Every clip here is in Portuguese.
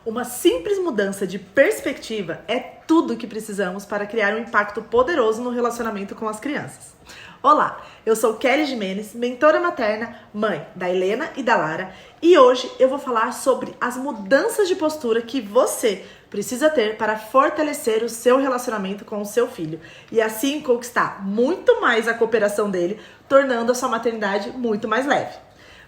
Uma simples mudança de perspectiva é tudo o que precisamos para criar um impacto poderoso no relacionamento com as crianças. Olá, eu sou Kelly Jimenez, mentora materna, mãe da Helena e da Lara, e hoje eu vou falar sobre as mudanças de postura que você precisa ter para fortalecer o seu relacionamento com o seu filho e assim conquistar muito mais a cooperação dele, tornando a sua maternidade muito mais leve.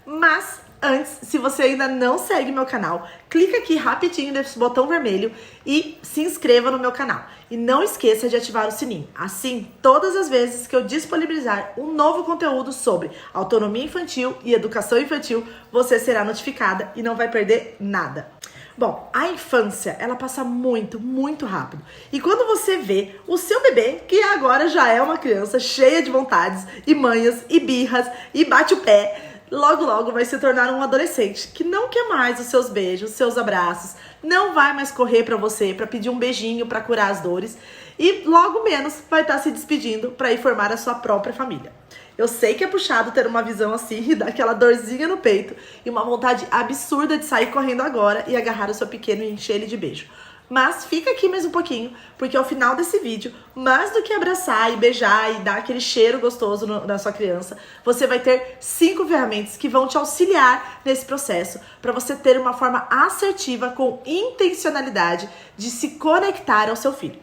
Mas antes, se você ainda não segue meu canal, clica aqui rapidinho nesse botão vermelho e se inscreva no meu canal. E não esqueça de ativar o sininho. Assim, todas as vezes que eu disponibilizar um novo conteúdo sobre autonomia infantil e educação infantil, você será notificada e não vai perder nada. Bom, a infância, ela passa muito rápido. E quando você vê o seu bebê, que agora já é uma criança cheia de vontades e manhas e birras e bate o pé, logo vai se tornar um adolescente que não quer mais os seus beijos, os seus abraços, não vai mais correr pra você pra pedir um beijinho pra curar as dores e logo menos vai estar se despedindo pra ir formar a sua própria família. Eu sei que é puxado ter uma visão assim e dar aquela dorzinha no peito e uma vontade absurda de sair correndo agora e agarrar o seu pequeno e encher ele de beijo. Mas fica aqui mais um pouquinho, porque ao final desse vídeo, mais do que abraçar e beijar e dar aquele cheiro gostoso na sua criança, você vai ter 5 ferramentas que vão te auxiliar nesse processo, para você ter uma forma assertiva, com intencionalidade, de se conectar ao seu filho.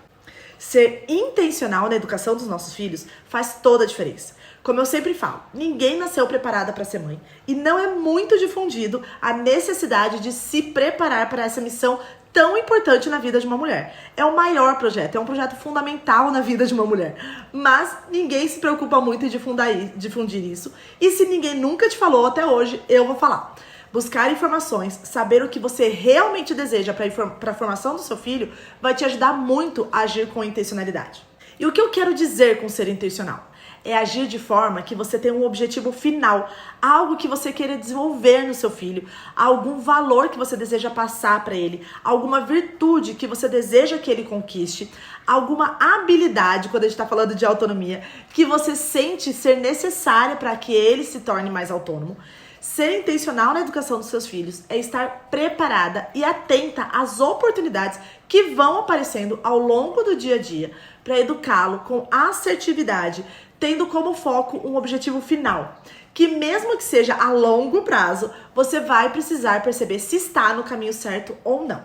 Ser intencional na educação dos nossos filhos faz toda a diferença. Como eu sempre falo, ninguém nasceu preparada para ser mãe e não é muito difundido a necessidade de se preparar para essa missão tão importante na vida de uma mulher. É o maior projeto, é um projeto fundamental na vida de uma mulher. Mas ninguém se preocupa muito em difundir isso. E se ninguém nunca te falou até hoje, eu vou falar. Buscar informações, saber o que você realmente deseja para a formação do seu filho vai te ajudar muito a agir com intencionalidade. E o que eu quero dizer com ser intencional? É agir de forma que você tenha um objetivo final, algo que você queira desenvolver no seu filho, algum valor que você deseja passar para ele, alguma virtude que você deseja que ele conquiste, alguma habilidade, quando a gente está falando de autonomia, que você sente ser necessária para que ele se torne mais autônomo. Ser intencional na educação dos seus filhos é estar preparada e atenta às oportunidades que vão aparecendo ao longo do dia a dia para educá-lo com assertividade, tendo como foco um objetivo final, que mesmo que seja a longo prazo, você vai precisar perceber se está no caminho certo ou não.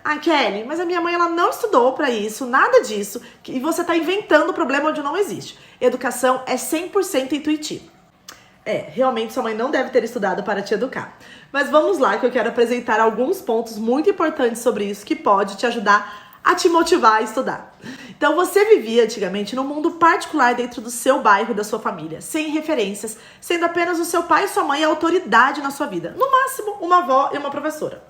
Ah, Kelly, mas a minha mãe ela não estudou para isso, nada disso, e você está inventando o problema onde não existe. Educação é 100% intuitiva. Realmente sua mãe não deve ter estudado para te educar. Mas vamos lá que eu quero apresentar alguns pontos muito importantes sobre isso que pode te ajudar a te motivar a estudar. Então você vivia antigamente num mundo particular dentro do seu bairro e da sua família, sem referências, sendo apenas o seu pai e sua mãe a autoridade na sua vida. No máximo, uma avó e uma professora.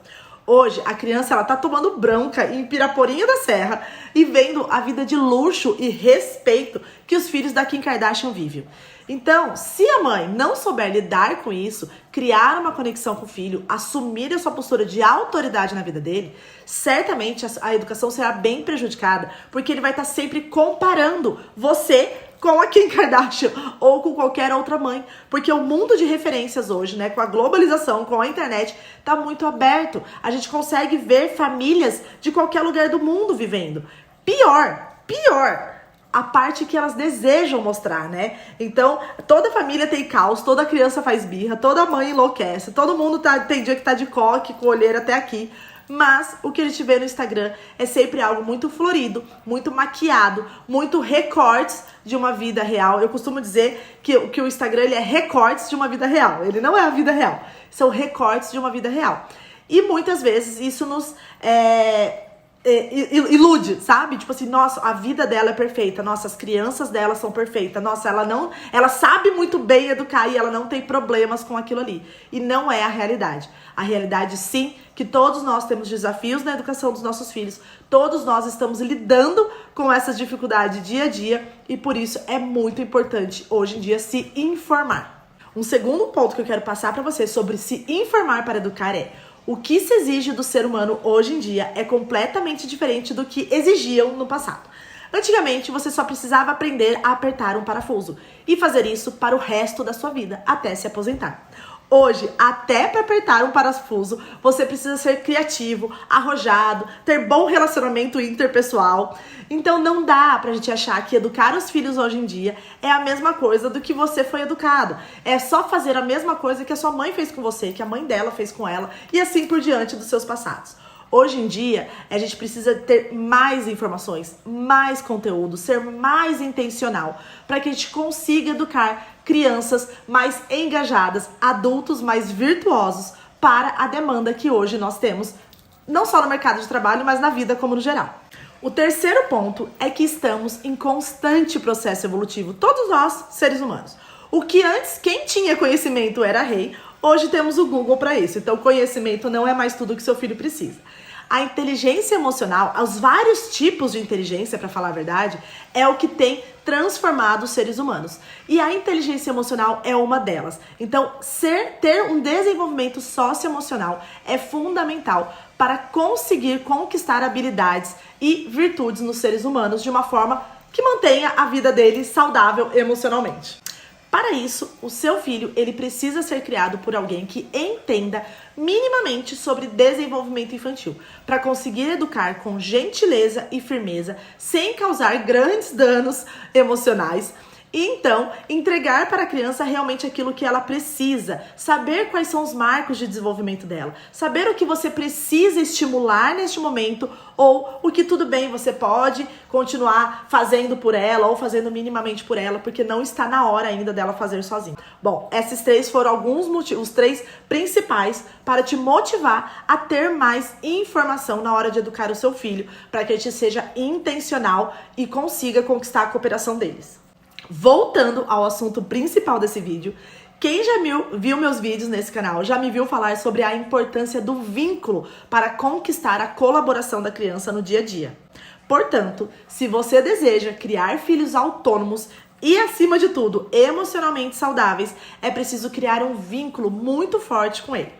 Hoje, a criança ela tá tomando bronca em Piraporinha da Serra e vendo a vida de luxo e respeito que os filhos da Kim Kardashian vivem. Então, se a mãe não souber lidar com isso, criar uma conexão com o filho, assumir a sua postura de autoridade na vida dele, certamente a educação será bem prejudicada, porque ele vai estar sempre comparando você com a Kim Kardashian ou com qualquer outra mãe, porque o mundo de referências hoje, né, com a globalização, com a internet, tá muito aberto. A gente consegue ver famílias de qualquer lugar do mundo vivendo. Pior, a parte que elas desejam mostrar, né? Então, toda família tem caos, toda criança faz birra, toda mãe enlouquece, todo mundo tem dia que tá de coque, com olheira até aqui. Mas o que a gente vê no Instagram é sempre algo muito florido, muito maquiado, muito recortes de uma vida real. Eu costumo dizer que o Instagram ele é recortes de uma vida real. Ele não é a vida real. São recortes de uma vida real. E muitas vezes isso nos ilude, sabe? Tipo assim, nossa, a vida dela é perfeita, nossa, as crianças dela são perfeitas, nossa, ela sabe muito bem educar e ela não tem problemas com aquilo ali. E não é a realidade. A realidade, sim, que todos nós temos desafios na educação dos nossos filhos, todos nós estamos lidando com essas dificuldades dia a dia e por isso é muito importante hoje em dia se informar. Um segundo ponto que eu quero passar para você sobre se informar para educar é: o que se exige do ser humano hoje em dia é completamente diferente do que exigiam no passado. Antigamente, você só precisava aprender a apertar um parafuso e fazer isso para o resto da sua vida, até se aposentar. Hoje, até para apertar um parafuso, você precisa ser criativo, arrojado, ter bom relacionamento interpessoal. Então não dá pra gente achar que educar os filhos hoje em dia é a mesma coisa do que você foi educado. É só fazer a mesma coisa que a sua mãe fez com você, que a mãe dela fez com ela e assim por diante dos seus passados. Hoje em dia, a gente precisa ter mais informações, mais conteúdo, ser mais intencional para que a gente consiga educar crianças mais engajadas, adultos mais virtuosos para a demanda que hoje nós temos, não só no mercado de trabalho, mas na vida como no geral. O terceiro ponto é que estamos em constante processo evolutivo, todos nós, seres humanos. O que antes, quem tinha conhecimento era rei, hoje temos o Google para isso. Então, conhecimento não é mais tudo que seu filho precisa. A inteligência emocional, os vários tipos de inteligência, para falar a verdade, é o que tem transformado os seres humanos. E a inteligência emocional é uma delas. Então, ter um desenvolvimento socioemocional é fundamental para conseguir conquistar habilidades e virtudes nos seres humanos de uma forma que mantenha a vida deles saudável emocionalmente. Para isso, o seu filho, ele precisa ser criado por alguém que entenda minimamente sobre desenvolvimento infantil, para conseguir educar com gentileza e firmeza, sem causar grandes danos emocionais. E então, entregar para a criança realmente aquilo que ela precisa, saber quais são os marcos de desenvolvimento dela, saber o que você precisa estimular neste momento ou o que tudo bem, você pode continuar fazendo por ela ou fazendo minimamente por ela, porque não está na hora ainda dela fazer sozinha. Bom, esses três foram alguns motivos, os três principais para te motivar a ter mais informação na hora de educar o seu filho, para que a gente seja intencional e consiga conquistar a cooperação deles. Voltando ao assunto principal desse vídeo, quem já viu meus vídeos nesse canal já me viu falar sobre a importância do vínculo para conquistar a colaboração da criança no dia a dia. Portanto, se você deseja criar filhos autônomos e, acima de tudo, emocionalmente saudáveis, é preciso criar um vínculo muito forte com ele.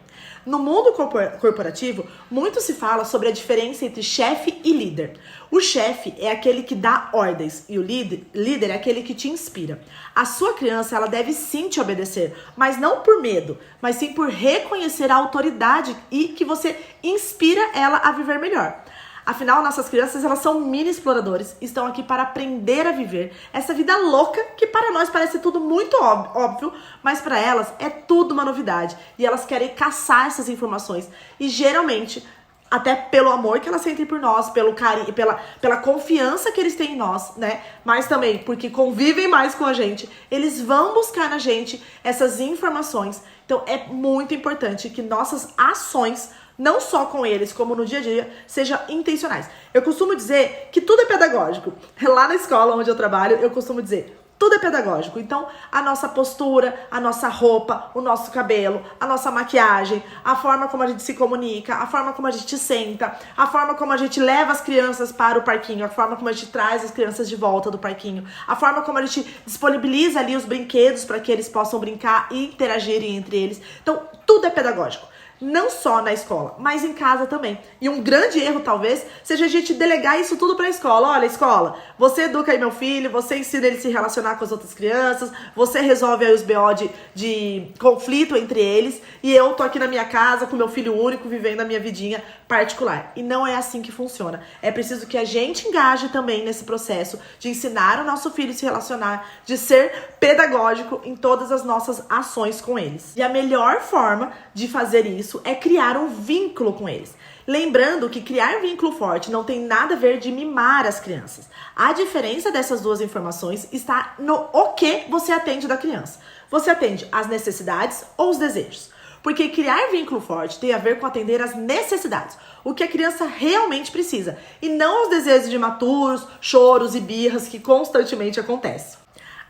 No mundo corporativo, muito se fala sobre a diferença entre chefe e líder. O chefe é aquele que dá ordens e o líder é aquele que te inspira. A sua criança, ela deve sim te obedecer, mas não por medo, mas sim por reconhecer a autoridade e que você inspira ela a viver melhor. Afinal, nossas crianças, elas são mini exploradores, estão aqui para aprender a viver essa vida louca que para nós parece tudo muito óbvio, mas para elas é tudo uma novidade e elas querem caçar essas informações e geralmente, até pelo amor que elas sentem por nós, pelo carinho, pela confiança que eles têm em nós, né? Mas também porque convivem mais com a gente, eles vão buscar na gente essas informações. Então é muito importante que nossas ações, não só com eles, como no dia a dia, sejam intencionais. Eu costumo dizer que tudo é pedagógico. Lá na escola onde eu trabalho, eu costumo dizer, tudo é pedagógico. Então, a nossa postura, a nossa roupa, o nosso cabelo, a nossa maquiagem, a forma como a gente se comunica, a forma como a gente senta, a forma como a gente leva as crianças para o parquinho, a forma como a gente traz as crianças de volta do parquinho, a forma como a gente disponibiliza ali os brinquedos para que eles possam brincar e interagirem entre eles. Então, tudo é pedagógico. Não só na escola, mas em casa também. E um grande erro, talvez, seja a gente delegar isso tudo pra escola. Olha, escola, você educa aí meu filho, você ensina ele a se relacionar com as outras crianças, você resolve aí os BO de conflito entre eles, e eu tô aqui na minha casa com meu filho único, vivendo a minha vidinha particular. E não é assim que funciona. É preciso que a gente engaje também nesse processo de ensinar o nosso filho a se relacionar, de ser pedagógico em todas as nossas ações com eles. E a melhor forma de fazer isso é criar um vínculo com eles. Lembrando que criar vínculo forte não tem nada a ver de mimar as crianças. A diferença dessas duas informações está no o que você atende da criança. Você atende as necessidades ou os desejos? Porque criar vínculo forte tem a ver com atender às necessidades, o que a criança realmente precisa, e não os desejos de imaturos, choros e birras que constantemente acontecem.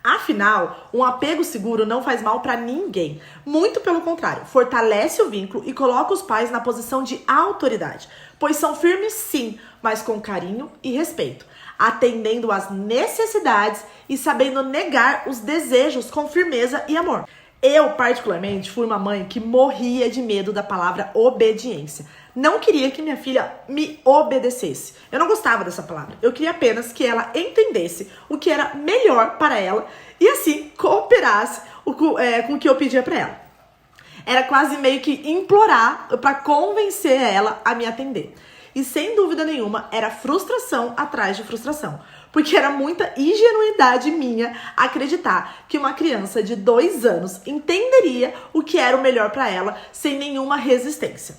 Afinal, um apego seguro não faz mal para ninguém. Muito pelo contrário, fortalece o vínculo e coloca os pais na posição de autoridade, pois são firmes sim, mas com carinho e respeito, atendendo às necessidades e sabendo negar os desejos com firmeza e amor. Eu, particularmente, fui uma mãe que morria de medo da palavra obediência. Não queria que minha filha me obedecesse. Eu não gostava dessa palavra. Eu queria apenas que ela entendesse o que era melhor para ela e assim cooperasse com o que eu pedia para ela. Era quase meio que implorar pra convencer ela a me atender. E sem dúvida nenhuma, era frustração atrás de frustração. Porque era muita ingenuidade minha acreditar que uma criança de 2 anos entenderia o que era o melhor para ela sem nenhuma resistência.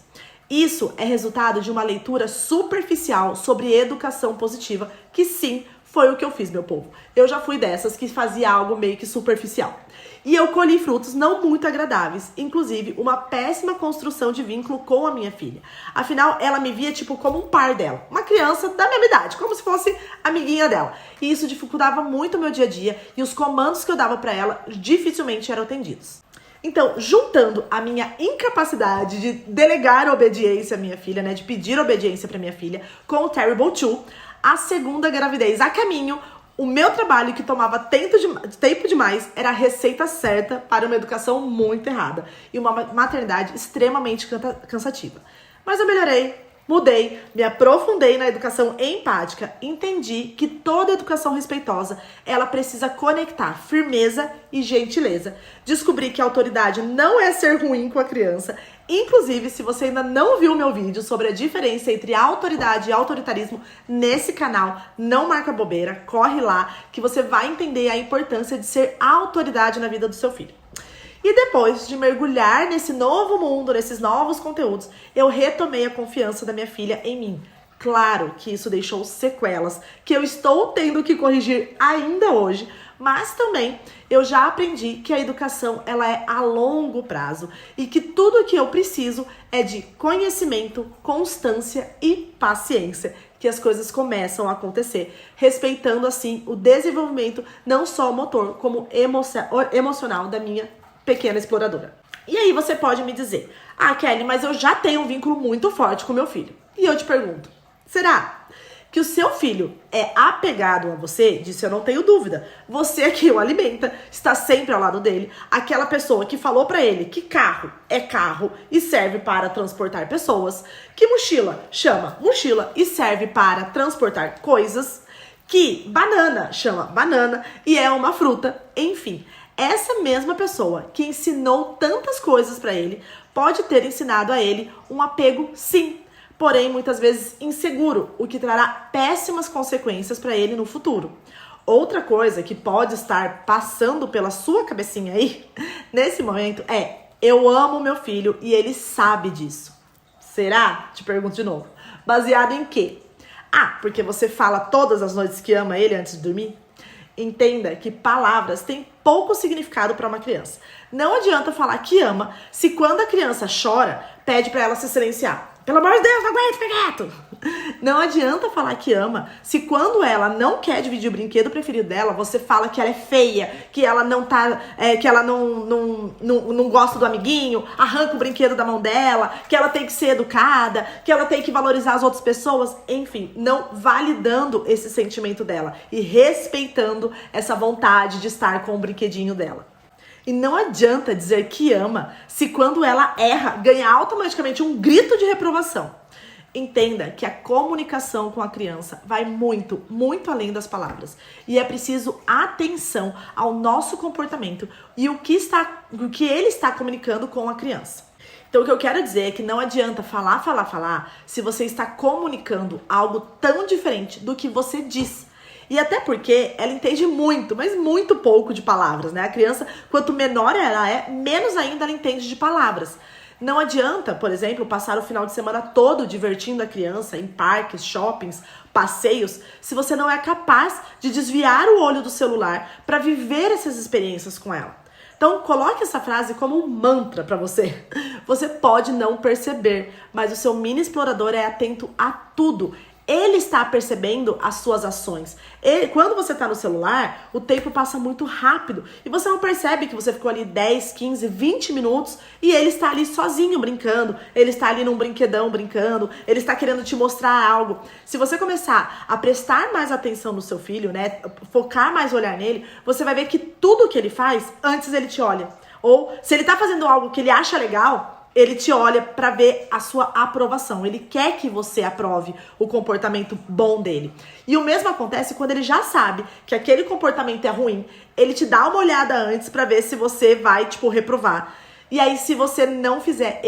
Isso é resultado de uma leitura superficial sobre educação positiva, que sim, foi o que eu fiz, meu povo. Eu já fui dessas que fazia algo meio que superficial. E eu colhi frutos não muito agradáveis, inclusive uma péssima construção de vínculo com a minha filha. Afinal, ela me via tipo como um par dela, uma criança da mesma idade, como se fosse amiguinha dela. E isso dificultava muito o meu dia a dia e os comandos que eu dava pra ela dificilmente eram atendidos. Então, juntando a minha incapacidade de delegar obediência à minha filha, né, de pedir obediência pra minha filha, com o Terrible 2, a segunda gravidez a caminho, o meu trabalho, que tomava tempo demais, era a receita certa para uma educação muito errada e uma maternidade extremamente cansativa. Mas eu melhorei, mudei, me aprofundei na educação empática, entendi que toda educação respeitosa, ela precisa conectar firmeza e gentileza. Descobri que a autoridade não é ser ruim com a criança. Inclusive, se você ainda não viu meu vídeo sobre a diferença entre autoridade e autoritarismo nesse canal, não marca bobeira, corre lá que você vai entender a importância de ser autoridade na vida do seu filho. E depois de mergulhar nesse novo mundo, nesses novos conteúdos, eu retomei a confiança da minha filha em mim. Claro que isso deixou sequelas, que eu estou tendo que corrigir ainda hoje, mas também eu já aprendi que a educação ela é a longo prazo e que tudo o que eu preciso é de conhecimento, constância e paciência, que as coisas começam a acontecer, respeitando assim o desenvolvimento não só motor, como emocional da minha pequena exploradora. E aí você pode me dizer, Kelly, mas eu já tenho um vínculo muito forte com meu filho. E eu te pergunto, será que o seu filho é apegado a você? Disso eu não tenho dúvida. Você que o alimenta, está sempre ao lado dele. Aquela pessoa que falou pra ele que carro é carro e serve para transportar pessoas. Que mochila chama mochila e serve para transportar coisas. Que banana chama banana e é uma fruta. Enfim, essa mesma pessoa que ensinou tantas coisas pra ele pode ter ensinado a ele um apego, sim, porém muitas vezes inseguro, o que trará péssimas consequências para ele no futuro. Outra coisa que pode estar passando pela sua cabecinha aí, nesse momento, é: eu amo meu filho e ele sabe disso. Será? Te pergunto de novo. Baseado em quê? Porque você fala todas as noites que ama ele antes de dormir? Entenda que palavras têm pouco significado para uma criança. Não adianta falar que ama se quando a criança chora, pede para ela se silenciar. Pelo amor de Deus, não aguento, fica quieto! Não adianta falar que ama se quando ela não quer dividir o brinquedo preferido dela, você fala que ela é feia, que ela não tá, que ela não gosta do amiguinho, arranca o brinquedo da mão dela, que ela tem que ser educada, que ela tem que valorizar as outras pessoas, enfim, não validando esse sentimento dela e respeitando essa vontade de estar com o brinquedinho dela. E não adianta dizer que ama se quando ela erra, ganha automaticamente um grito de reprovação. Entenda que a comunicação com a criança vai muito, muito além das palavras. E é preciso atenção ao nosso comportamento e o que ele está comunicando com a criança. Então o que eu quero dizer é que não adianta falar, se você está comunicando algo tão diferente do que você diz. E até porque ela entende muito, mas muito pouco de palavras, né? A criança, quanto menor ela é, menos ainda ela entende de palavras. Não adianta, por exemplo, passar o final de semana todo divertindo a criança em parques, shoppings, passeios, se você não é capaz de desviar o olho do celular para viver essas experiências com ela. Então, coloque essa frase como um mantra para você. Você pode não perceber, mas o seu mini explorador é atento a tudo. Ele está percebendo as suas ações. Quando você está no celular, o tempo passa muito rápido e você não percebe que você ficou ali 10, 15, 20 minutos e ele está ali sozinho brincando, ele está ali num brinquedão brincando, ele está querendo te mostrar algo. Se você começar a prestar mais atenção no seu filho, né, focar mais o olhar nele, você vai ver que tudo que ele faz, antes ele te olha. Ou se ele está fazendo algo que ele acha legal, ele te olha para ver a sua aprovação. Ele quer que você aprove o comportamento bom dele. E o mesmo acontece quando ele já sabe que aquele comportamento é ruim. Ele te dá uma olhada antes para ver se você vai, reprovar. E aí, se você não fizer,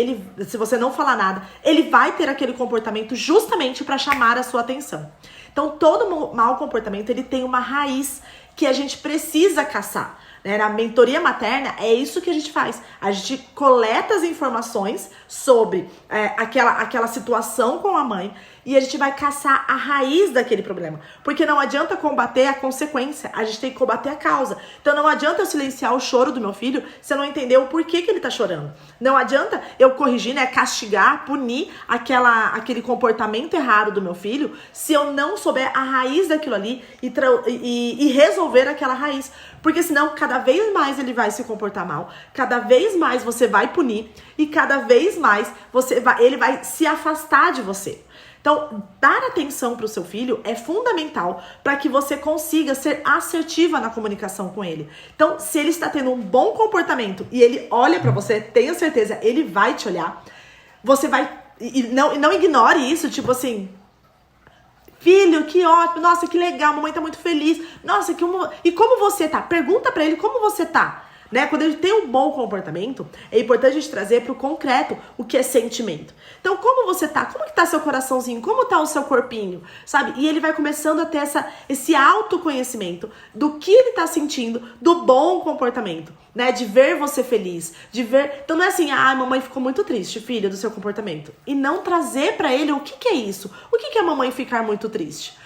se você não falar nada, ele vai ter aquele comportamento justamente para chamar a sua atenção. Então, todo mau comportamento, ele tem uma raiz que a gente precisa caçar. Na mentoria materna, é isso que a gente faz. A gente coleta as informações sobre aquela situação com a mãe e a gente vai caçar a raiz daquele problema. Porque não adianta combater a consequência, a gente tem que combater a causa. Então não adianta eu silenciar o choro do meu filho se eu não entender o porquê que ele tá chorando. Não adianta eu corrigir, castigar, punir aquele comportamento errado do meu filho se eu não souber a raiz daquilo ali e resolver aquela raiz. Porque senão, cada vez mais ele vai se comportar mal, cada vez mais você vai punir e cada vez mais ele vai se afastar de você. Então, dar atenção para o seu filho é fundamental para que você consiga ser assertiva na comunicação com ele. Então, se ele está tendo um bom comportamento e ele olha para você, tenha certeza, ele vai te olhar. Você vai... E não ignore isso, tipo assim... Filho, que ótimo, nossa, que legal, mamãe tá muito feliz. Nossa, e como você tá? Pergunta pra ele como você tá. Quando ele tem um bom comportamento, é importante a gente trazer pro concreto o que é sentimento. Então, como você tá? Como que tá seu coraçãozinho? Como tá o seu corpinho? Sabe? E ele vai começando a ter esse autoconhecimento do que ele tá sentindo, do bom comportamento, de ver você feliz, de ver... Então, não é assim, mamãe ficou muito triste, filho, do seu comportamento. E não trazer pra ele o que é isso. O que é a mamãe ficar muito triste?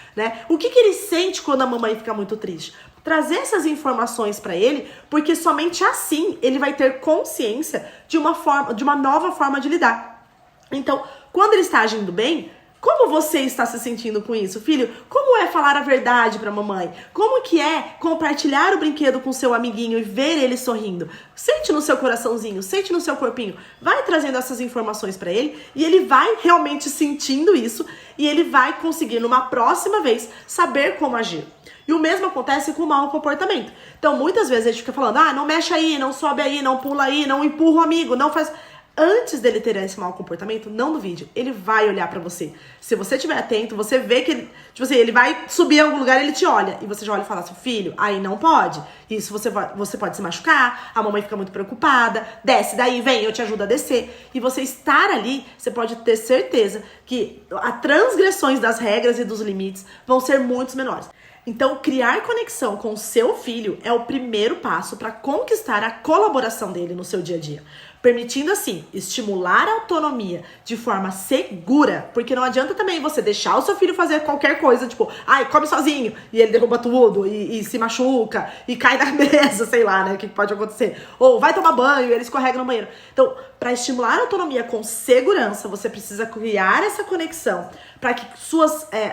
O que ele sente quando a mamãe fica muito triste? Trazer essas informações para ele, porque somente assim ele vai ter consciência de uma nova forma de lidar. Então, quando ele está agindo bem, como você está se sentindo com isso, filho? Como é falar a verdade para a mamãe? Como que é compartilhar o brinquedo com seu amiguinho e ver ele sorrindo? Sente no seu coraçãozinho, sente no seu corpinho. Vai trazendo essas informações para ele e ele vai realmente sentindo isso e ele vai conseguir, numa próxima vez, saber como agir. E o mesmo acontece com o mau comportamento. Então, muitas vezes a gente fica falando, não mexe aí, não sobe aí, não pula aí, não empurra o amigo, não faz... Antes dele ter esse mau comportamento, não duvide, ele vai olhar pra você. Se você estiver atento, você vê que ele, tipo assim, ele vai subir em algum lugar, ele te olha. E você já olha e fala assim, filho, aí não pode. Isso você pode se machucar, a mamãe fica muito preocupada, desce daí, vem, eu te ajudo a descer. E você estar ali, você pode ter certeza que as transgressões das regras e dos limites vão ser muito menores. Então, criar conexão com o seu filho é o primeiro passo para conquistar a colaboração dele no seu dia a dia. Permitindo, assim, estimular a autonomia de forma segura, porque não adianta também você deixar o seu filho fazer qualquer coisa, tipo, come sozinho, e ele derruba tudo, e se machuca, e cai na mesa, sei lá, o que pode acontecer. Ou vai tomar banho, e ele escorrega no banheiro. Então, para estimular a autonomia com segurança, você precisa criar essa conexão para que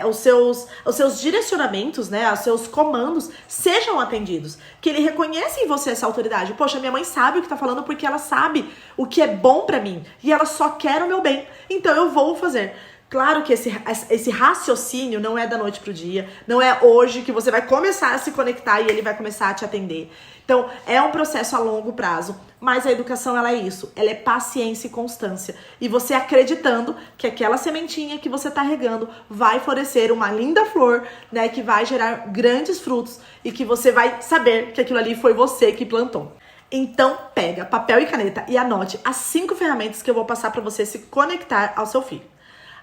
os seus direcionamentos, os seus comandos sejam atendidos. Que ele reconheça em você essa autoridade. Poxa, minha mãe sabe o que tá falando porque ela sabe o que é bom pra mim. E ela só quer o meu bem. Então eu vou fazer. Claro que esse raciocínio não é da noite pro dia, não é hoje que você vai começar a se conectar e ele vai começar a te atender. Então, é um processo a longo prazo, mas a educação, ela é isso, ela é paciência e constância. E você acreditando que aquela sementinha que você tá regando vai florescer uma linda flor, que vai gerar grandes frutos e que você vai saber que aquilo ali foi você que plantou. Então, pega papel e caneta e anote as 5 ferramentas que eu vou passar para você se conectar ao seu filho.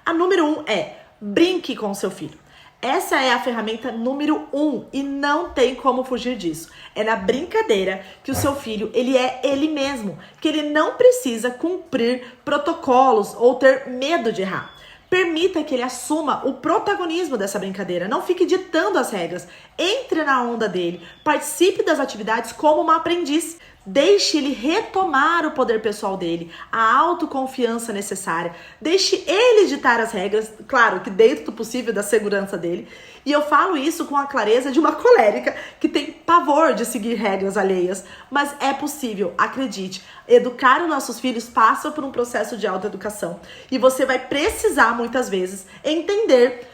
A número 1 é brinque com o seu filho. Essa é a ferramenta número 1 e não tem como fugir disso. É na brincadeira que o seu filho, ele é ele mesmo, que ele não precisa cumprir protocolos ou ter medo de errar. Permita que ele assuma o protagonismo dessa brincadeira. Não fique ditando as regras. Entre na onda dele. Participe das atividades como uma aprendiz. Deixe ele retomar o poder pessoal dele, a autoconfiança necessária. Deixe ele ditar as regras, claro que dentro do possível da segurança dele. E eu falo isso com a clareza de uma colérica que tem pavor de seguir regras alheias. Mas é possível, acredite. Educar os nossos filhos passa por um processo de autoeducação. E você vai precisar, muitas vezes, entender,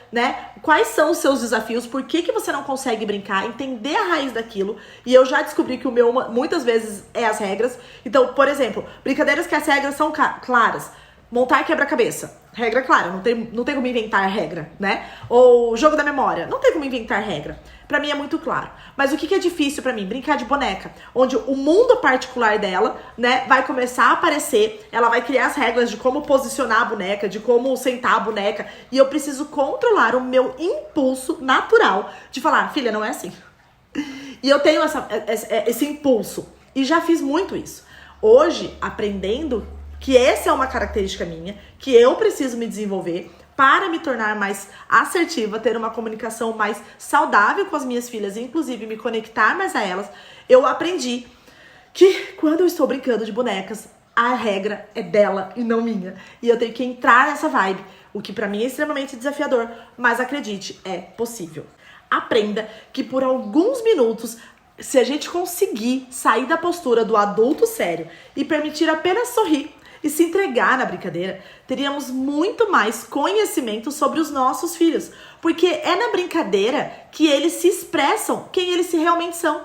quais são os seus desafios, por que você não consegue brincar, entender a raiz daquilo. E eu já descobri que o meu, muitas vezes, é as regras. Então, por exemplo, brincadeiras que as regras são claras. Montar quebra-cabeça. Regra clara, não tem como inventar regra, né? Ou jogo da memória, não tem como inventar regra. Pra mim é muito claro. Mas o que é difícil pra mim? Brincar de boneca. Onde o mundo particular dela, né, vai começar a aparecer. Ela vai criar as regras de como posicionar a boneca, de como sentar a boneca. E eu preciso controlar o meu impulso natural de falar, filha, não é assim. E eu tenho esse impulso. E já fiz muito isso. Hoje, aprendendo que essa é uma característica minha, que eu preciso me desenvolver para me tornar mais assertiva, ter uma comunicação mais saudável com as minhas filhas, inclusive me conectar mais a elas, eu aprendi que quando eu estou brincando de bonecas, a regra é dela e não minha. E eu tenho que entrar nessa vibe, o que pra mim é extremamente desafiador, mas acredite, é possível. Aprenda que por alguns minutos, se a gente conseguir sair da postura do adulto sério e permitir apenas sorrir e se entregar na brincadeira, teríamos muito mais conhecimento sobre os nossos filhos. Porque é na brincadeira que eles se expressam quem eles realmente são.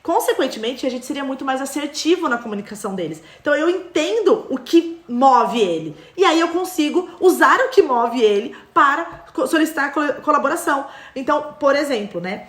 Consequentemente, a gente seria muito mais assertivo na comunicação deles. Então, eu entendo o que move ele. E aí, eu consigo usar o que move ele para solicitar colaboração. Então, por exemplo, né?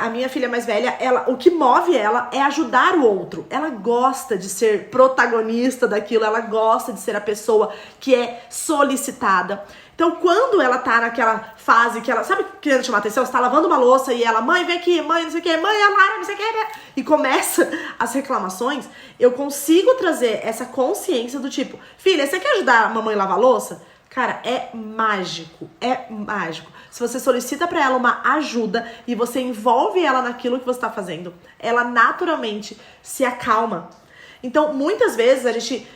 A minha filha mais velha, o que move ela é ajudar o outro. Ela gosta de ser protagonista daquilo. Ela gosta de ser a pessoa que é solicitada. Então, quando ela tá naquela fase que ela, sabe, querendo chamar atenção, você tá lavando uma louça e ela, mãe, vem aqui, mãe, não sei o que, mãe, a Lara, não sei o que, né? E começa as reclamações, eu consigo trazer essa consciência do tipo, filha, você quer ajudar a mamãe a lavar a louça? Cara, é mágico, é mágico. Se você solicita pra ela uma ajuda e você envolve ela naquilo que você tá fazendo, ela naturalmente se acalma. Então, muitas vezes a gente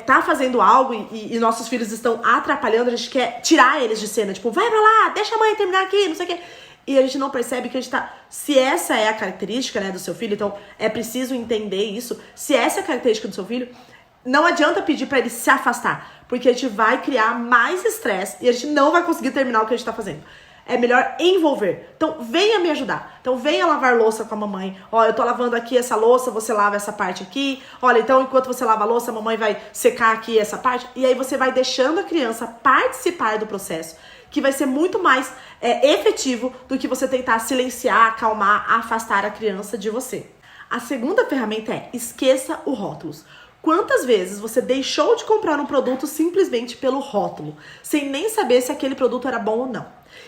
tá fazendo algo e nossos filhos estão atrapalhando, a gente quer tirar eles de cena, tipo, vai pra lá, deixa a mãe terminar aqui, não sei o quê. E a gente não percebe que a gente tá... Se essa é a característica, né, do seu filho, então é preciso entender isso. Se essa é a característica do seu filho, não adianta pedir pra ele se afastar, porque a gente vai criar mais estresse e a gente não vai conseguir terminar o que a gente tá fazendo. É melhor envolver. Então, venha me ajudar. Então, venha lavar louça com a mamãe. Ó, eu tô lavando aqui essa louça, você lava essa parte aqui. Olha, então, enquanto você lava a louça, a mamãe vai secar aqui essa parte. E aí, você vai deixando a criança participar do processo, que vai ser muito mais efetivo do que você tentar silenciar, acalmar, afastar a criança de você. A segunda ferramenta é esqueça o rótulos. Quantas vezes você deixou de comprar um produto simplesmente pelo rótulo, sem nem saber se aquele produto era bom ou não?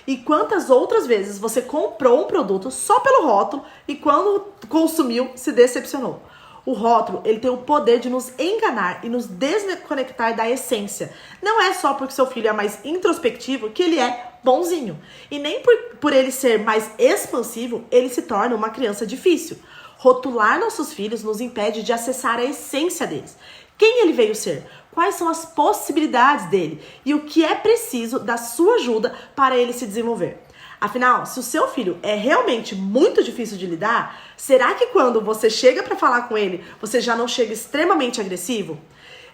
E quantas outras vezes você comprou um produto só pelo rótulo e quando consumiu, se decepcionou? O rótulo, ele tem o poder de nos enganar e nos desconectar da essência. Não é só porque seu filho é mais introspectivo que ele é bonzinho. E nem por ele ser mais expansivo, ele se torna uma criança difícil. Rotular nossos filhos nos impede de acessar a essência deles. Quem ele veio ser? Quais são as possibilidades dele? E o que é preciso da sua ajuda para ele se desenvolver? Afinal, se o seu filho é realmente muito difícil de lidar, será que quando você chega para falar com ele, você já não chega extremamente agressivo?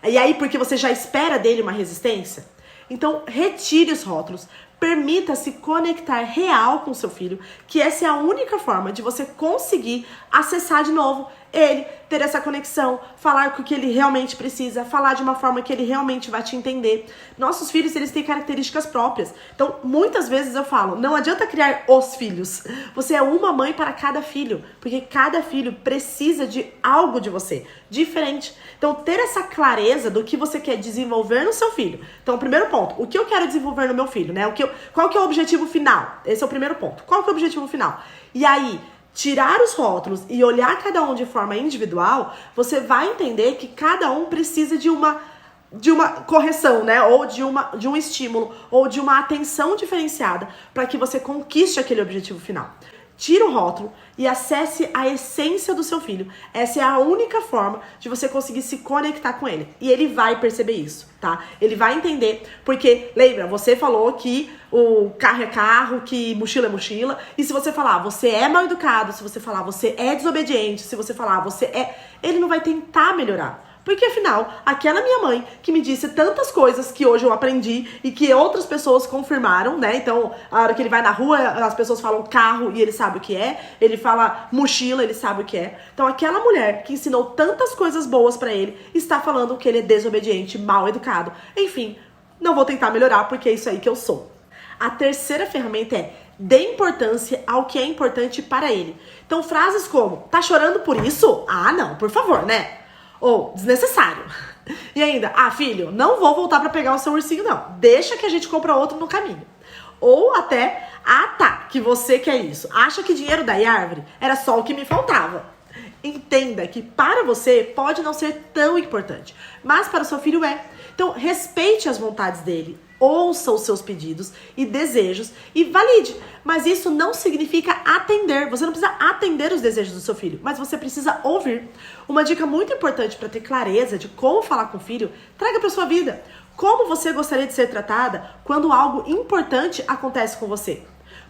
E aí, porque você já espera dele uma resistência? Então, retire os rótulos. Permita-se conectar real com o seu filho, que essa é a única forma de você conseguir acessar de novo ele, ter essa conexão, falar com o que ele realmente precisa, falar de uma forma que ele realmente vai te entender. Nossos filhos, eles têm características próprias. Então, muitas vezes eu falo, não adianta criar os filhos. Você é uma mãe para cada filho, porque cada filho precisa de algo de você, diferente. Então, ter essa clareza do que você quer desenvolver no seu filho. Então, o primeiro ponto, o que eu quero desenvolver no meu filho, né? Qual que é o objetivo final? Esse é o primeiro ponto. Qual que é o objetivo final? E aí, tirar os rótulos e olhar cada um de forma individual, você vai entender que cada um precisa de uma correção, né? Ou de um estímulo, ou de uma atenção diferenciada para que você conquiste aquele objetivo final. Tira o rótulo e acesse a essência do seu filho. Essa é a única forma de você conseguir se conectar com ele. E ele vai perceber isso, tá? Ele vai entender, porque, lembra, você falou que o carro é carro, que mochila é mochila. E se você falar, você é mal educado, se você falar, você é desobediente, se você falar, você é... Ele não vai tentar melhorar. Porque afinal, aquela minha mãe que me disse tantas coisas que hoje eu aprendi e que outras pessoas confirmaram, né? Então, a hora que ele vai na rua, as pessoas falam carro e ele sabe o que é. Ele fala mochila, ele sabe o que é. Então, aquela mulher que ensinou tantas coisas boas pra ele está falando que ele é desobediente, mal educado. Enfim, não vou tentar melhorar porque é isso aí que eu sou. A terceira ferramenta é: dê importância ao que é importante para ele. Então, frases como: tá chorando por isso? Ah, não, por favor, né? Ou desnecessário. E ainda: ah, filho, não vou voltar pra pegar o seu ursinho, não. Deixa que a gente compra outro no caminho. Ou até: ah, tá, que você quer isso. Acha que dinheiro da árvore era só o que me faltava. Entenda que para você pode não ser tão importante, mas para o seu filho é. Então, respeite as vontades dele, ouça os seus pedidos e desejos e valide. Mas isso não significa atender. Você não precisa atender os desejos do seu filho, mas você precisa ouvir. Uma dica muito importante para ter clareza de como falar com o filho: traga para sua vida. Como você gostaria de ser tratada quando algo importante acontece com você?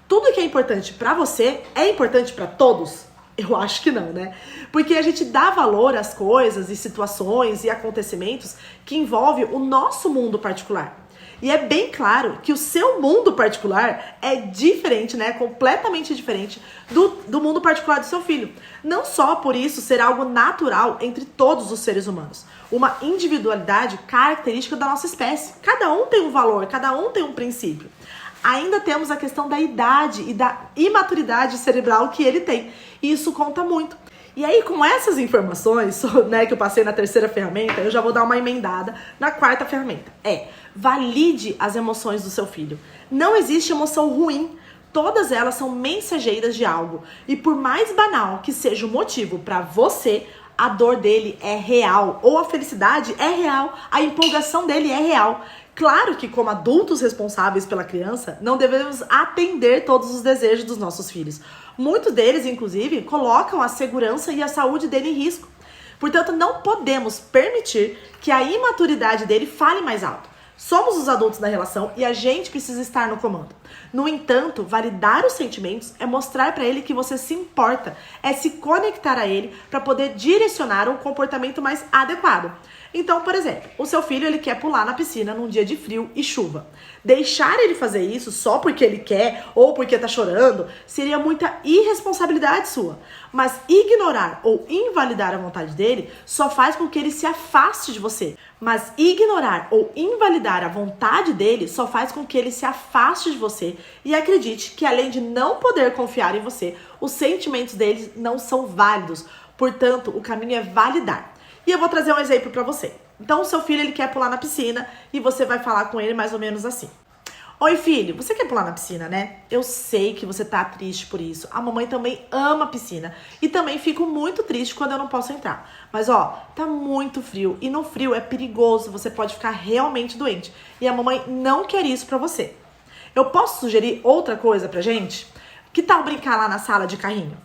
Tudo que é importante para você é importante para todos? Eu acho que não, né? Porque a gente dá valor às coisas e situações e acontecimentos que envolvem o nosso mundo particular. E é bem claro que o seu mundo particular é diferente, né? Completamente diferente do mundo particular do seu filho. Não só por isso ser algo natural entre todos os seres humanos. Uma individualidade característica da nossa espécie. Cada um tem um valor, cada um tem um princípio. Ainda temos a questão da idade e da imaturidade cerebral que ele tem. E isso conta muito. E aí, com essas informações, né, que eu passei na terceira ferramenta, eu já vou dar uma emendada na quarta ferramenta. Valide as emoções do seu filho. Não existe emoção ruim. Todas elas são mensageiras de algo. E por mais banal que seja o motivo para você, a dor dele é real. Ou a felicidade é real. A empolgação dele é real. Claro que, como adultos responsáveis pela criança, não devemos atender todos os desejos dos nossos filhos. Muitos deles, inclusive, colocam a segurança e a saúde dele em risco. Portanto, não podemos permitir que a imaturidade dele fale mais alto. Somos os adultos da relação e a gente precisa estar no comando. No entanto, validar os sentimentos é mostrar para ele que você se importa, é se conectar a ele para poder direcionar um comportamento mais adequado. Então, por exemplo, o seu filho ele quer pular na piscina num dia de frio e chuva. Deixar ele fazer isso só porque ele quer ou porque tá chorando seria muita irresponsabilidade sua. Mas ignorar ou invalidar a vontade dele só faz com que ele se afaste de você. Mas ignorar ou invalidar a vontade dele só faz com que ele se afaste de você e acredite que, além de não poder confiar em você, os sentimentos dele não são válidos. Portanto, o caminho é validar. E eu vou trazer um exemplo pra você. Então, o seu filho ele quer pular na piscina e você vai falar com ele mais ou menos assim: oi, filho, você quer pular na piscina, né? Eu sei que você tá triste por isso. A mamãe também ama piscina. E também fico muito triste quando eu não posso entrar. Mas, tá muito frio. E no frio é perigoso. Você pode ficar realmente doente. E a mamãe não quer isso pra você. Eu posso sugerir outra coisa pra gente? Que tal brincar lá na sala de carrinho?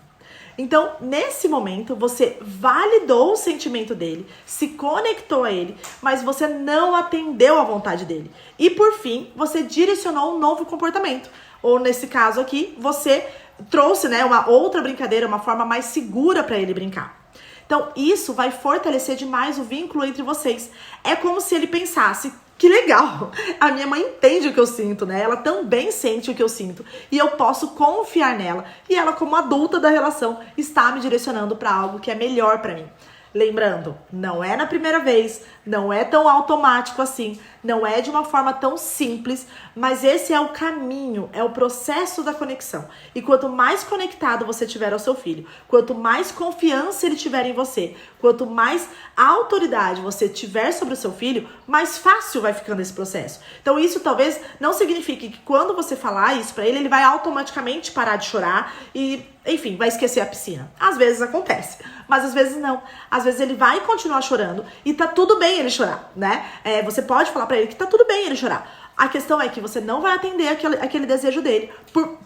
Então, nesse momento, você validou o sentimento dele, se conectou a ele, mas você não atendeu à vontade dele. E, por fim, você direcionou um novo comportamento. Ou, nesse caso aqui, você trouxe, né, uma outra brincadeira, uma forma mais segura para ele brincar. Então, isso vai fortalecer demais o vínculo entre vocês. É como se ele pensasse: que legal, a minha mãe entende o que eu sinto, né? Ela também sente o que eu sinto e eu posso confiar nela. E ela, como adulta da relação, está me direcionando para algo que é melhor para mim. Lembrando, não é na primeira vez, não é tão automático assim, não é de uma forma tão simples, mas esse é o caminho, é o processo da conexão. E quanto mais conectado você tiver ao seu filho, quanto mais confiança ele tiver em você, quanto mais autoridade você tiver sobre o seu filho, mais fácil vai ficando esse processo. Então isso talvez não signifique que quando você falar isso pra ele, ele vai automaticamente parar de chorar e, enfim, vai esquecer a piscina. Às vezes acontece, mas às vezes não. Às vezes ele vai continuar chorando e tá tudo bem ele chorar, né? Você pode falar pra ele que tá tudo bem ele chorar. A questão é que você não vai atender aquele desejo dele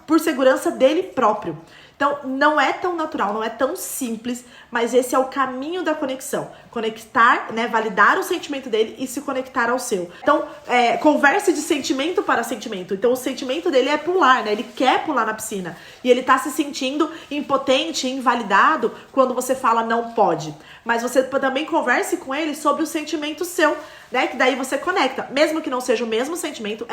por segurança dele próprio. Então, não é tão natural, não é tão simples, mas esse é o caminho da conexão. Conectar, né, validar o sentimento dele e se conectar ao seu. Então, converse de sentimento para sentimento. Então, o sentimento dele é pular, né? Ele quer pular na piscina. E ele tá se sentindo impotente, invalidado quando você fala não pode. Mas você também converse com ele sobre o sentimento seu, né? Que daí você conecta. Mesmo que não seja o mesmo sentimento,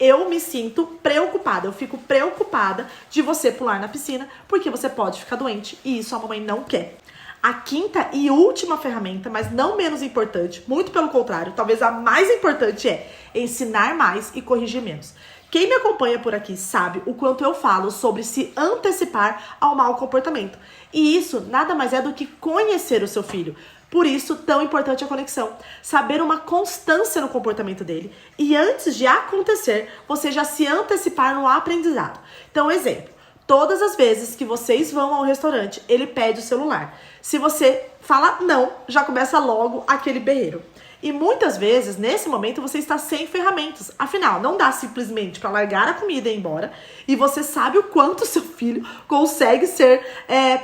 eu me sinto preocupada. Eu fico preocupada de você pular na piscina porque você pode ficar doente e isso a mamãe não quer. A quinta e última ferramenta, mas não menos importante, muito pelo contrário, talvez a mais importante é ensinar mais e corrigir menos. Quem me acompanha por aqui sabe o quanto eu falo sobre se antecipar ao mau comportamento. E isso nada mais é do que conhecer o seu filho. Por isso, tão importante a conexão. Saber uma constância no comportamento dele. E antes de acontecer, você já se antecipar no aprendizado. Então, exemplo. Todas as vezes que vocês vão ao restaurante, ele pede o celular. Se você fala não, já começa logo aquele berreiro. E muitas vezes, nesse momento, você está sem ferramentas. Afinal, não dá simplesmente para largar a comida e ir embora. E você sabe o quanto seu filho consegue ser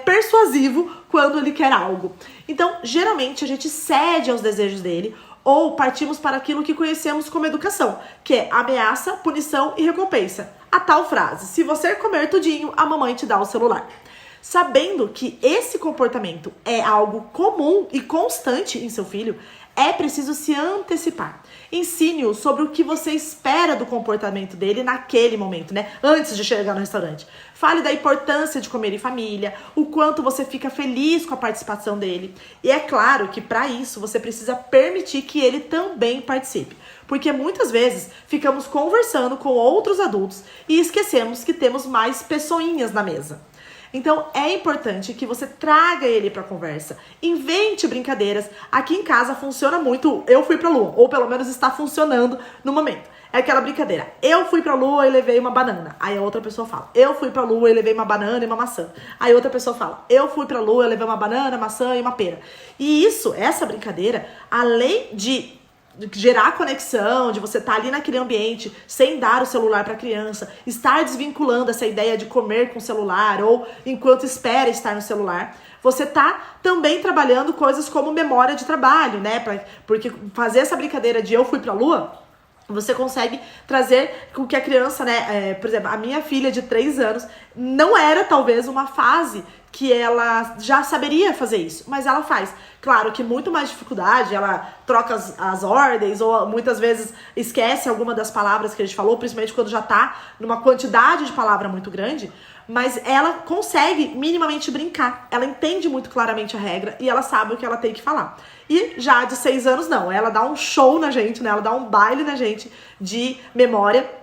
persuasivo quando ele quer algo. Então, geralmente, a gente cede aos desejos dele ou partimos para aquilo que conhecemos como educação, que é ameaça, punição e recompensa. A tal frase, se você comer tudinho, a mamãe te dá o celular. Sabendo que esse comportamento é algo comum e constante em seu filho, é preciso se antecipar. Ensine-o sobre o que você espera do comportamento dele naquele momento, né? Antes de chegar no restaurante. Fale da importância de comer em família, o quanto você fica feliz com a participação dele. E é claro que para isso você precisa permitir que ele também participe. Porque muitas vezes ficamos conversando com outros adultos e esquecemos que temos mais pessoinhas na mesa. Então, é importante que você traga ele pra conversa. Invente brincadeiras. Aqui em casa funciona muito eu fui pra lua, ou pelo menos está funcionando no momento. É aquela brincadeira. Eu fui pra lua e levei uma banana. Aí a outra pessoa fala, eu fui pra lua e levei uma banana e uma maçã. Aí outra pessoa fala, eu fui pra lua e levei uma banana, maçã e uma pera. E essa brincadeira, além de gerar conexão, de você estar ali naquele ambiente sem dar o celular para a criança, estar desvinculando essa ideia de comer com o celular ou enquanto espera estar no celular, você tá também trabalhando coisas como memória de trabalho, né? Porque fazer essa brincadeira de eu fui pra lua, você consegue trazer com que a criança, né? Por exemplo, a minha filha de 3 anos não era talvez uma fase que ela já saberia fazer isso, mas ela faz. Claro que muito mais dificuldade, ela troca as ordens ou muitas vezes esquece alguma das palavras que a gente falou, principalmente quando já tá numa quantidade de palavra muito grande, mas ela consegue minimamente brincar, ela entende muito claramente a regra e ela sabe o que ela tem que falar. E já de 6 anos não, ela dá um show na gente, né? Ela dá um baile na gente de memória.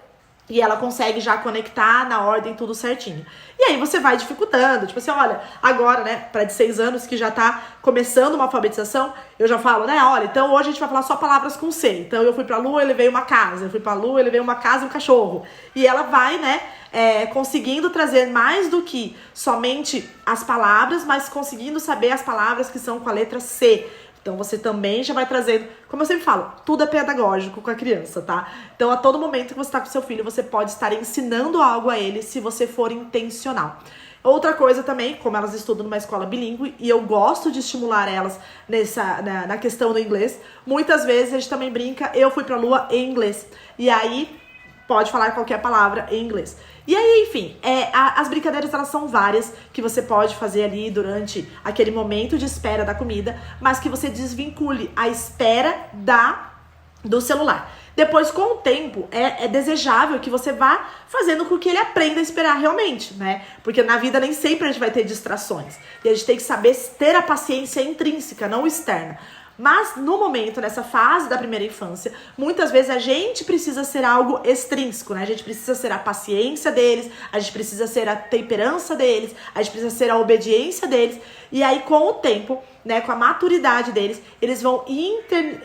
E ela consegue já conectar na ordem tudo certinho. E aí você vai dificultando. Tipo assim, olha, agora, né, para de 6 anos que já tá começando uma alfabetização, eu já falo, né, olha, então hoje a gente vai falar só palavras com C. Então eu fui pra lua e levei uma casa. Eu fui pra lua e levei uma casa e um cachorro. E ela vai, né, conseguindo trazer mais do que somente as palavras, mas conseguindo saber as palavras que são com a letra C. Então você também já vai trazendo, como eu sempre falo, tudo é pedagógico com a criança, tá? Então a todo momento que você tá com seu filho, você pode estar ensinando algo a ele se você for intencional. Outra coisa também, como elas estudam numa escola bilíngue, e eu gosto de estimular elas na questão do inglês, muitas vezes a gente também brinca, eu fui pra lua em inglês. E aí pode falar qualquer palavra em inglês. E aí, enfim, as brincadeiras elas são várias que você pode fazer ali durante aquele momento de espera da comida, mas que você desvincule a espera do celular. Depois, com o tempo, é desejável que você vá fazendo com que ele aprenda a esperar realmente, né? Porque na vida nem sempre a gente vai ter distrações. E a gente tem que saber ter a paciência intrínseca, não externa. Mas no momento, nessa fase da primeira infância, muitas vezes a gente precisa ser algo extrínseco, né? A gente precisa ser a paciência deles, a gente precisa ser a temperança deles, a gente precisa ser a obediência deles. E aí, com o tempo, né, com a maturidade deles, eles vão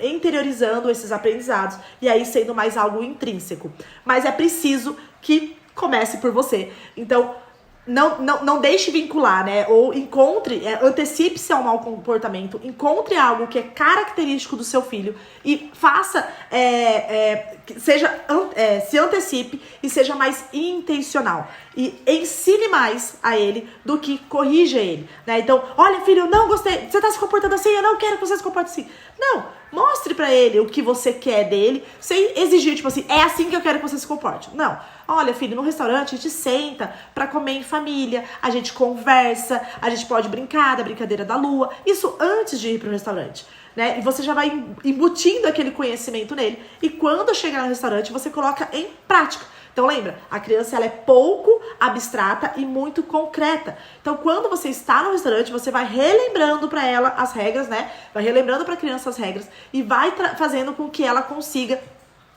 interiorizando esses aprendizados e aí sendo mais algo intrínseco. Mas é preciso que comece por você. Então, não deixe vincular, né? Ou encontre, antecipe-se ao mau comportamento, encontre algo que é característico do seu filho e faça, se antecipe e seja mais intencional. E ensine mais a ele do que corrija ele, né? Então, olha, filho, eu não gostei, você tá se comportando assim, eu não quero que você se comporte assim. Não, mostre pra ele o que você quer dele, sem exigir, tipo assim, é assim que eu quero que você se comporte. Não. Olha, filho, no restaurante a gente senta pra comer em família, a gente conversa, a gente pode brincar da brincadeira da lua. Isso antes de ir pro restaurante, né? E você já vai embutindo aquele conhecimento nele. E quando chegar no restaurante, você coloca em prática. Então lembra, a criança ela é pouco abstrata e muito concreta. Então quando você está no restaurante, você vai relembrando para ela as regras, né? Vai relembrando para a criança as regras e vai fazendo com que ela consiga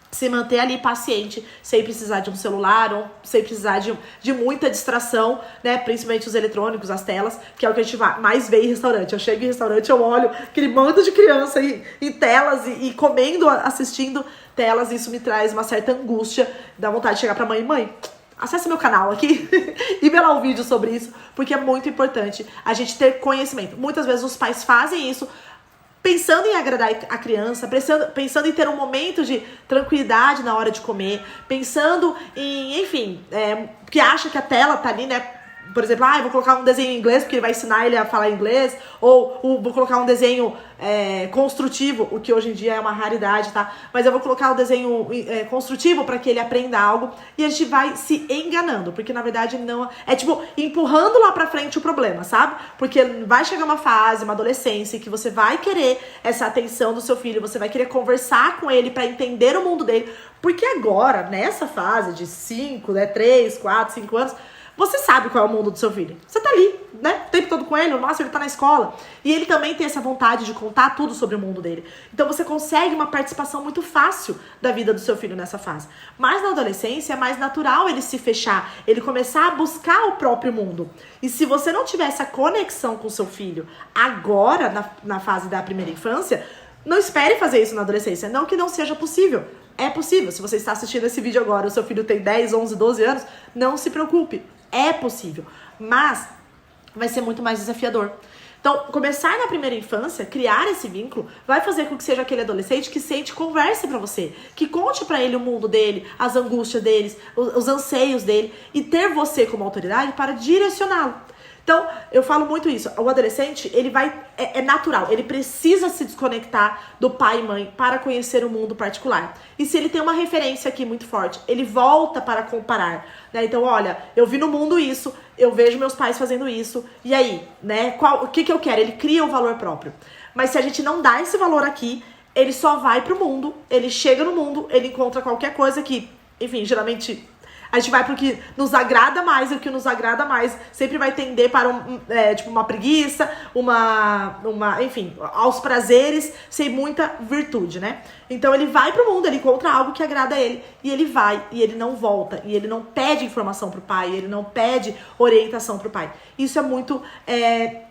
se manter ali paciente, sem precisar de um celular ou sem precisar de muita distração, né? Principalmente os eletrônicos, as telas, que é o que a gente mais vê em restaurante. Eu chego em restaurante, eu olho aquele bando de criança aí em telas e comendo, assistindo telas, e isso me traz uma certa angústia, dá vontade de chegar pra mãe, acesse meu canal aqui e vê lá um vídeo sobre isso, porque é muito importante a gente ter conhecimento. Muitas vezes os pais fazem isso pensando em agradar a criança, pensando em ter um momento de tranquilidade na hora de comer, pensando em, enfim, que acha que a tela tá ali, né? Por exemplo, eu vou colocar um desenho em inglês porque ele vai ensinar ele a falar inglês, ou vou colocar um desenho construtivo, o que hoje em dia é uma raridade, tá? Mas eu vou colocar um desenho construtivo para que ele aprenda algo, e a gente vai se enganando, porque na verdade não é tipo empurrando lá pra frente o problema, sabe? Porque vai chegar uma fase, uma adolescência, que você vai querer essa atenção do seu filho, você vai querer conversar com ele para entender o mundo dele, porque agora, nessa fase de 5, 3, 4, 5 anos, você sabe qual é o mundo do seu filho. Você tá ali, né? O tempo todo com ele, no máximo ele tá na escola. E ele também tem essa vontade de contar tudo sobre o mundo dele. Então você consegue uma participação muito fácil da vida do seu filho nessa fase. Mas na adolescência é mais natural ele se fechar, ele começar a buscar o próprio mundo. E se você não tiver essa conexão com o seu filho agora, na fase da primeira infância, não espere fazer isso na adolescência. Não que não seja possível. É possível. Se você está assistindo esse vídeo agora, o seu filho tem 10, 11, 12 anos, não se preocupe. É possível, mas vai ser muito mais desafiador. Então, começar na primeira infância, criar esse vínculo, vai fazer com que seja aquele adolescente que sente, converse pra você, que conte pra ele o mundo dele, as angústias deles, os anseios dele, e ter você como autoridade para direcioná-lo. Então, eu falo muito isso. O adolescente, ele vai... É natural. Ele precisa se desconectar do pai e mãe para conhecer o mundo particular. E se ele tem uma referência aqui muito forte, ele volta para comparar, né? Então, olha, eu vi no mundo isso, eu vejo meus pais fazendo isso. E aí, né? O que eu quero? Ele cria o valor próprio. Mas se a gente não dá esse valor aqui, ele só vai pro mundo, ele chega no mundo, ele encontra qualquer coisa que, enfim, geralmente... A gente vai pro que nos agrada mais, e o que nos agrada mais sempre vai tender para tipo uma preguiça, enfim, aos prazeres sem muita virtude, né? Então ele vai pro mundo, ele encontra algo que agrada a ele, e ele vai, e ele não volta, e ele não pede informação pro pai, ele não pede orientação pro pai. Isso é muito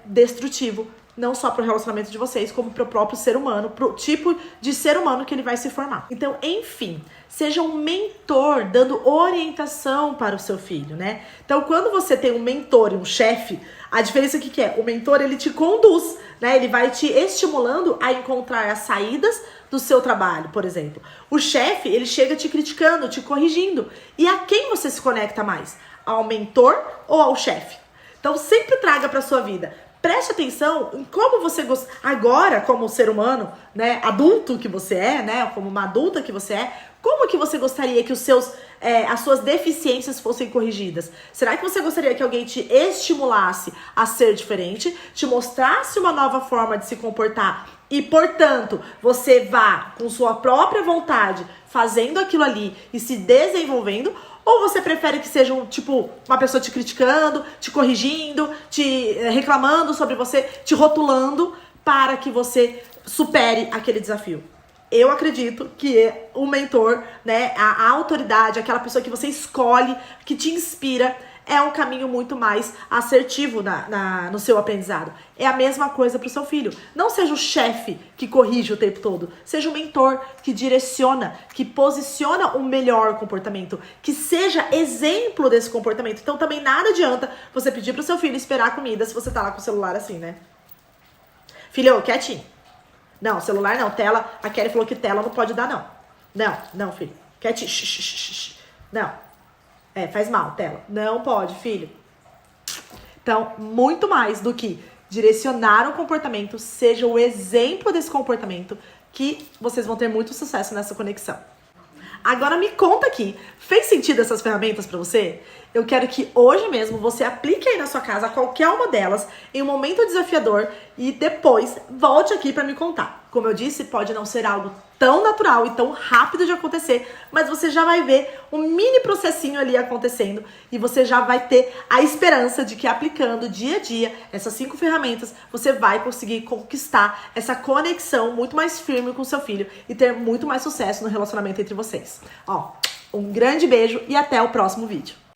destrutivo, não só pro relacionamento de vocês, como pro próprio ser humano, pro tipo de ser humano que ele vai se formar. Então, enfim, seja um mentor dando orientação para o seu filho, né? Então, quando você tem um mentor e um chefe, a diferença que é? O mentor, ele te conduz, né? Ele vai te estimulando a encontrar as saídas do seu trabalho, por exemplo. O chefe, ele chega te criticando, te corrigindo. E a quem você se conecta mais? Ao mentor ou ao chefe? Então, sempre traga para sua vida. Preste atenção em como você gosta. Agora, como ser humano, né, adulto que você é, né, como uma adulta que você é, como que você gostaria que as suas deficiências fossem corrigidas? Será que você gostaria que alguém te estimulasse a ser diferente, te mostrasse uma nova forma de se comportar e, portanto, você vá com sua própria vontade fazendo aquilo ali e se desenvolvendo? Ou você prefere que seja uma pessoa te criticando, te corrigindo, te reclamando sobre você, te rotulando para que você supere aquele desafio? Eu acredito que o mentor, né, a autoridade, aquela pessoa que você escolhe, que te inspira, é um caminho muito mais assertivo no seu aprendizado. É a mesma coisa para o seu filho. Não seja o chefe que corrige o tempo todo. Seja o mentor que direciona, que posiciona o melhor comportamento, que seja exemplo desse comportamento. Então também nada adianta você pedir pro seu filho esperar a comida se você tá lá com o celular assim, né? Filho, quietinho. Não, celular não, tela. A Kelly falou que tela não pode dar, não. Não, filho. Quietinho. Não. Faz mal, tela. Não pode, filho. Então, muito mais do que direcionar um comportamento, seja o exemplo desse comportamento, que vocês vão ter muito sucesso nessa conexão. Agora me conta aqui, fez sentido essas ferramentas pra você? Eu quero que hoje mesmo você aplique aí na sua casa qualquer uma delas em um momento desafiador e depois volte aqui pra me contar. Como eu disse, pode não ser algo tão natural e tão rápido de acontecer, mas você já vai ver um mini processinho ali acontecendo e você já vai ter a esperança de que aplicando dia a dia essas 5 ferramentas, você vai conseguir conquistar essa conexão muito mais firme com o seu filho e ter muito mais sucesso no relacionamento entre vocês. Um grande beijo e até o próximo vídeo.